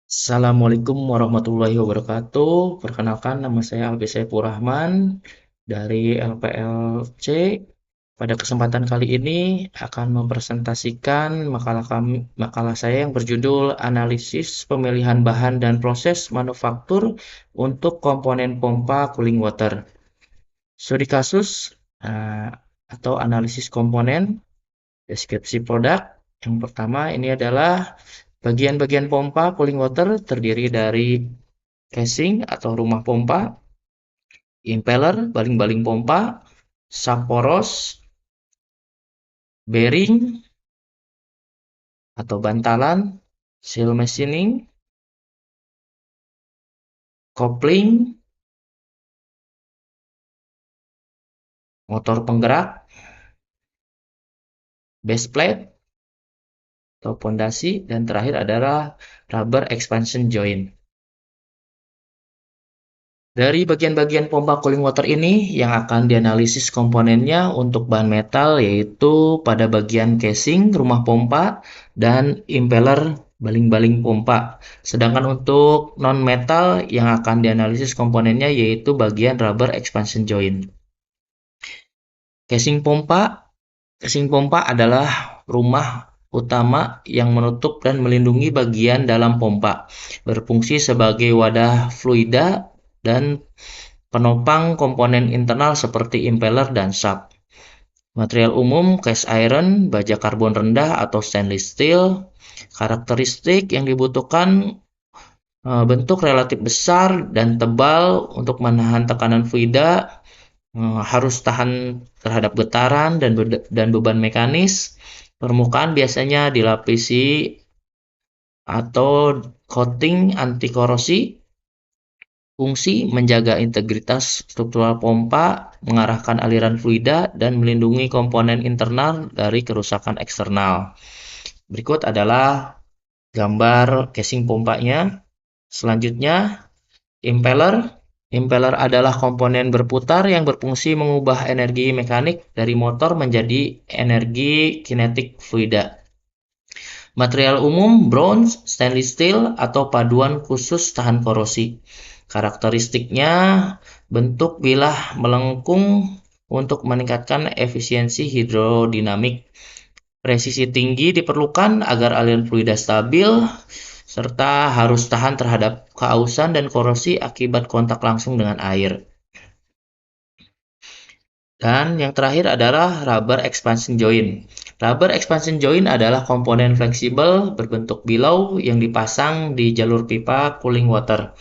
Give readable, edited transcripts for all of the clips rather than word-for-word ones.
Assalamualaikum warahmatullahi wabarakatuh. Perkenalkan, nama saya Albi Saifur Rahman dari LPLC. Pada kesempatan kali ini akan mempresentasikan makalah saya yang berjudul Analisis Pemilihan Bahan dan Proses Manufaktur untuk Komponen Pompa Cooling Water. Studi kasus atau analisis komponen, deskripsi produk. Yang pertama ini adalah bagian-bagian pompa cooling water terdiri dari casing atau rumah pompa, impeller, baling-baling pompa, sub poros, bearing atau bantalan, seal machining, coupling, motor penggerak, base plate atau pondasi, dan terakhir adalah rubber expansion joint. Dari bagian-bagian pompa cooling water ini yang akan dianalisis komponennya untuk bahan metal yaitu pada bagian casing rumah pompa dan impeller baling-baling pompa. Sedangkan untuk non-metal yang akan dianalisis komponennya yaitu bagian rubber expansion joint. Casing pompa adalah rumah utama yang menutup dan melindungi bagian dalam pompa, berfungsi sebagai wadah fluida dan penopang komponen internal seperti impeller dan sub. Material umum cast iron, baja karbon rendah atau stainless steel. Karakteristik yang dibutuhkan bentuk relatif besar dan tebal untuk menahan tekanan fluida, harus tahan terhadap getaran dan beban mekanis. Permukaan biasanya dilapisi atau coating anti korosi. Fungsi menjaga integritas struktural pompa, mengarahkan aliran fluida, dan melindungi komponen internal dari kerusakan eksternal. Berikut adalah gambar casing pompanya. Selanjutnya, impeller. Impeller adalah komponen berputar yang berfungsi mengubah energi mekanik dari motor menjadi energi kinetik fluida. Material umum bronze, stainless steel, atau paduan khusus tahan korosi. Karakteristiknya bentuk bilah melengkung untuk meningkatkan efisiensi hidrodinamik. Presisi tinggi diperlukan agar aliran fluida stabil, serta harus tahan terhadap keausan dan korosi akibat kontak langsung dengan air. Dan yang terakhir adalah rubber expansion joint. Rubber expansion joint adalah komponen fleksibel berbentuk bilau yang dipasang di jalur pipa cooling water.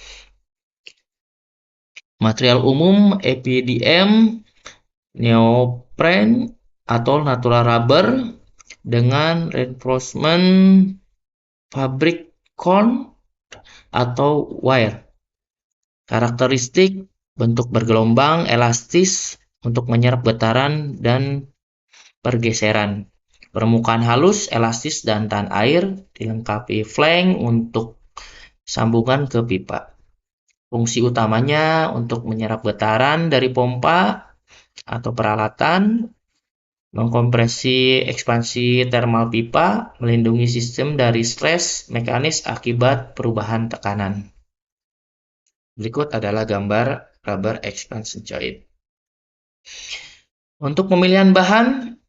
Material umum EPDM, neoprene atau natural rubber dengan reinforcement fabric corn atau wire. Karakteristik bentuk bergelombang, elastis untuk menyerap getaran dan pergeseran. Permukaan halus, elastis, dan tahan air, dilengkapi flank untuk sambungan ke pipa. Fungsi utamanya untuk menyerap getaran dari pompa atau peralatan, mengkompresi ekspansi thermal pipa, melindungi sistem dari stres mekanis akibat perubahan tekanan. Berikut adalah gambar rubber expansion joint. Untuk pemilihan bahan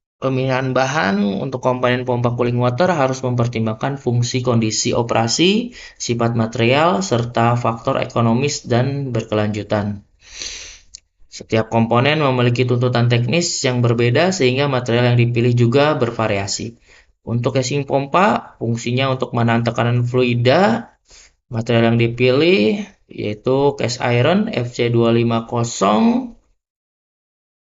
untuk komponen pompa cooling water harus mempertimbangkan fungsi kondisi operasi, sifat material, serta faktor ekonomis dan berkelanjutan. Setiap komponen memiliki tuntutan teknis yang berbeda sehingga material yang dipilih juga bervariasi. Untuk casing pompa, fungsinya untuk menahan tekanan fluida. Material yang dipilih yaitu cast iron FC250.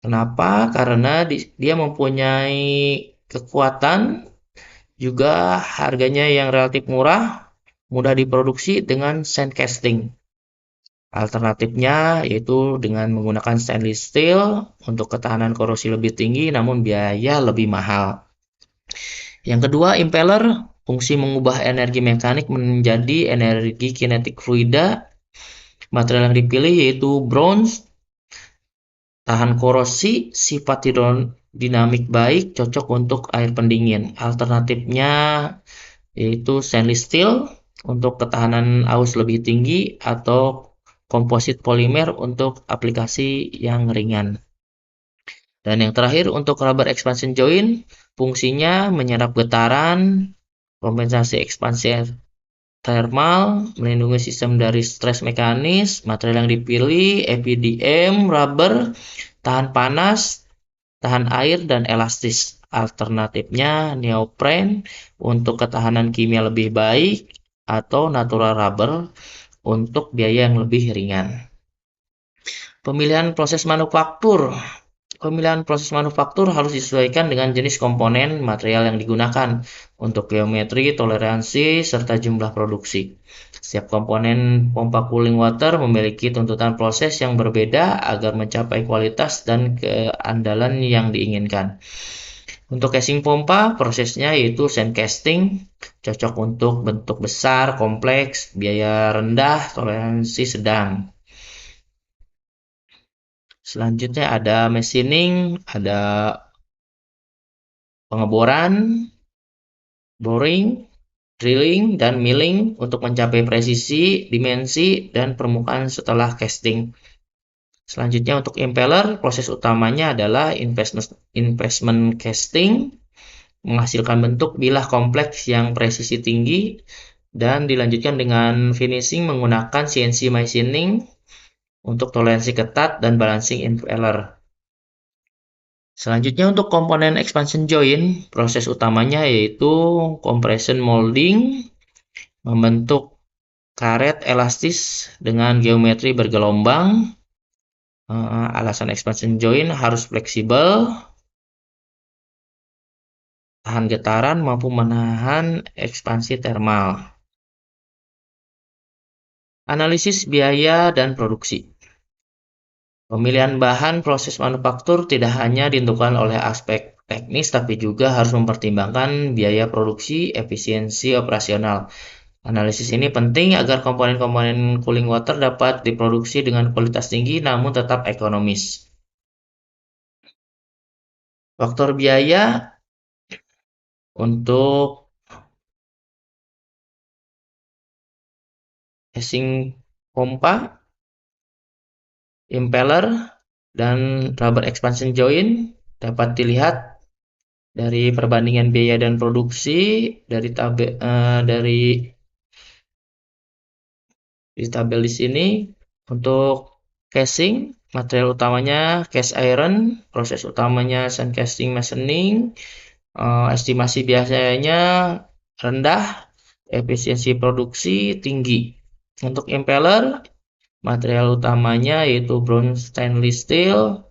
Kenapa? Karena dia mempunyai kekuatan, juga harganya yang relatif murah, mudah diproduksi dengan sand casting. Alternatifnya yaitu dengan menggunakan stainless steel untuk ketahanan korosi lebih tinggi namun biaya lebih mahal. Yang kedua, impeller, fungsi mengubah energi mekanik menjadi energi kinetik fluida. Material yang dipilih yaitu bronze, tahan korosi, sifat hidrodinamik baik, cocok untuk air pendingin. Alternatifnya yaitu stainless steel untuk ketahanan aus lebih tinggi, atau komposit polimer untuk aplikasi yang ringan. Dan yang terakhir untuk rubber expansion joint, fungsinya menyerap getaran, kompensasi ekspansi thermal, melindungi sistem dari stres mekanis, material yang dipilih, EPDM, rubber, tahan panas, tahan air, dan elastis. Alternatifnya neopren untuk ketahanan kimia lebih baik, atau natural rubber untuk biaya yang lebih ringan. Pemilihan proses manufaktur. Pemilihan proses manufaktur harus disesuaikan dengan jenis komponen material yang digunakan untuk geometri, toleransi, serta jumlah produksi. Setiap komponen pompa cooling water memiliki tuntutan proses yang berbeda agar mencapai kualitas dan keandalan yang diinginkan. Untuk casing pompa, prosesnya yaitu sand casting, cocok untuk bentuk besar, kompleks, biaya rendah, toleransi sedang. Selanjutnya ada machining, ada pengeboran, boring, drilling, dan milling untuk mencapai presisi, dimensi, dan permukaan setelah casting. Selanjutnya untuk impeller, proses utamanya adalah investment casting, menghasilkan bentuk bilah kompleks yang presisi tinggi, dan dilanjutkan dengan finishing menggunakan CNC machining untuk toleransi ketat dan balancing impeller. Selanjutnya untuk komponen expansion joint, proses utamanya yaitu compression molding, membentuk karet elastis dengan geometri bergelombang. Alasan expansion joint harus fleksibel, tahan getaran, mampu menahan ekspansi thermal. Analisis biaya dan produksi. Pemilihan bahan proses manufaktur tidak hanya ditentukan oleh aspek teknis, tapi juga harus mempertimbangkan biaya produksi, efisiensi operasional. Analisis ini penting agar komponen-komponen cooling water dapat diproduksi dengan kualitas tinggi namun tetap ekonomis. Faktor biaya untuk casing pompa, impeller, dan rubber expansion joint dapat dilihat dari perbandingan biaya dan produksi dari tabel di sini. Untuk casing, material utamanya cast iron, proses utamanya sand casting machining, estimasi biasanya rendah, efisiensi produksi tinggi. Untuk impeller, material utamanya yaitu bronze stainless steel,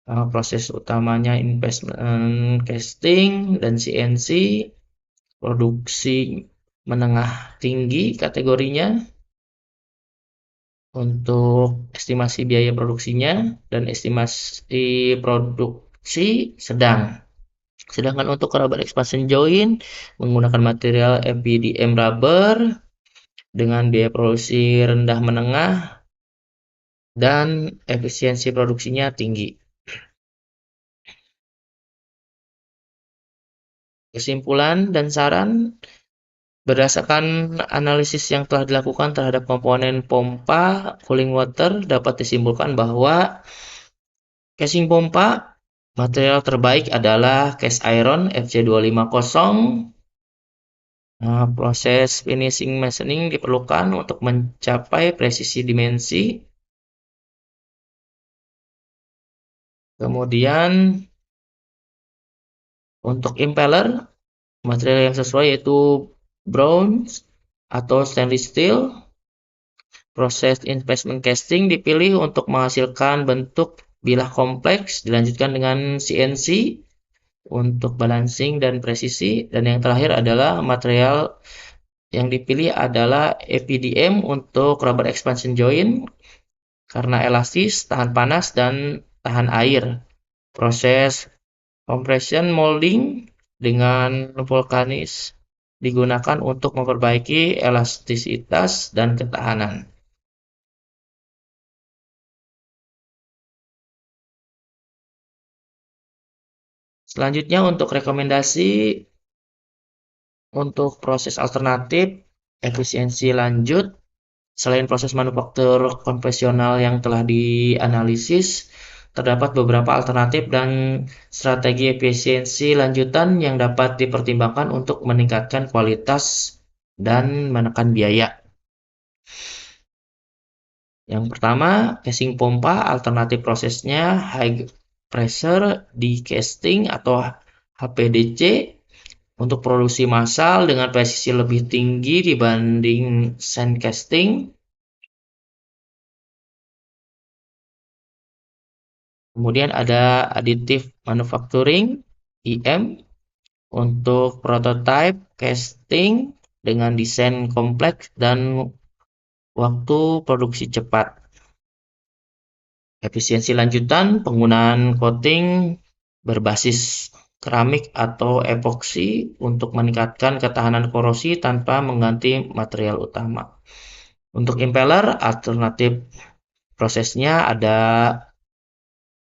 proses utamanya investment casting dan CNC, produksi menengah tinggi kategorinya. Untuk estimasi biaya produksinya dan estimasi produksi sedang. Sedangkan untuk rubber expansion joint menggunakan material EPDM rubber dengan biaya produksi rendah menengah dan efisiensi produksinya tinggi. Kesimpulan dan saran, berdasarkan analisis yang telah dilakukan terhadap komponen pompa cooling water, dapat disimpulkan bahwa casing pompa material terbaik adalah cast iron FC250. Proses finishing machining diperlukan untuk mencapai presisi dimensi. Kemudian untuk impeller, material yang sesuai yaitu bronze atau stainless steel. Proses investment casting dipilih untuk menghasilkan bentuk bilah kompleks, dilanjutkan dengan CNC untuk balancing dan presisi. Dan yang terakhir adalah material yang dipilih adalah EPDM untuk rubber expansion joint karena elastis, tahan panas, dan tahan air. Proses compression molding dengan vulkanis digunakan untuk memperbaiki elastisitas dan ketahanan. Selanjutnya untuk rekomendasi untuk proses alternatif, Efisiensi lanjut, selain proses manufaktur konvensional yang telah dianalisis, terdapat beberapa alternatif dan strategi efisiensi lanjutan yang dapat dipertimbangkan untuk meningkatkan kualitas dan menekan biaya. Yang pertama, casing pompa, alternatif prosesnya high pressure decasting atau HPDC untuk produksi massal dengan presisi lebih tinggi dibanding sand casting. Kemudian ada additive manufacturing (IM) untuk prototype casting dengan desain kompleks dan waktu produksi cepat. Efisiensi lanjutan, penggunaan coating berbasis keramik atau epoksi untuk meningkatkan ketahanan korosi tanpa mengganti material utama. Untuk impeller, alternatif prosesnya ada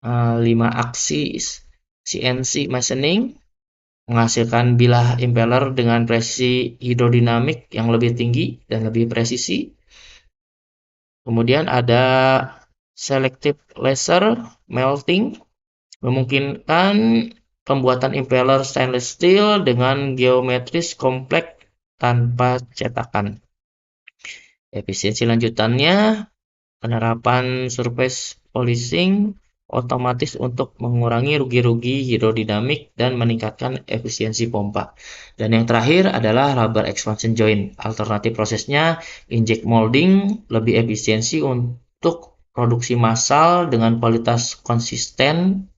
5 aksis CNC machining menghasilkan bilah impeller dengan presisi hidrodinamik yang lebih tinggi dan lebih presisi. Kemudian ada selective laser melting memungkinkan pembuatan impeller stainless steel dengan geometris kompleks tanpa cetakan. Efisiensi lanjutannya, penerapan surface polishing otomatis untuk mengurangi rugi-rugi hidrodinamik dan meningkatkan efisiensi pompa. Dan yang terakhir adalah rubber expansion joint. Alternatif prosesnya inject molding lebih efisiensi untuk produksi massal dengan kualitas konsisten.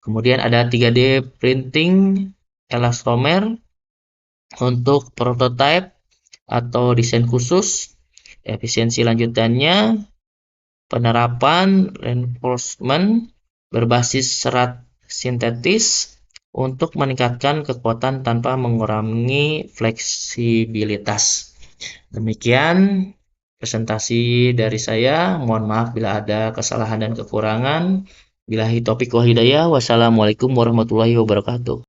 Kemudian ada 3D printing elastomer untuk prototype atau desain khusus. Efisiensi lanjutannya, penerapan reinforcement berbasis serat sintetis untuk meningkatkan kekuatan tanpa mengurangi fleksibilitas. Demikian presentasi dari saya. Mohon maaf bila ada kesalahan dan kekurangan. Billahi taufiq wal hidayah. Wassalamualaikum warahmatullahi wabarakatuh.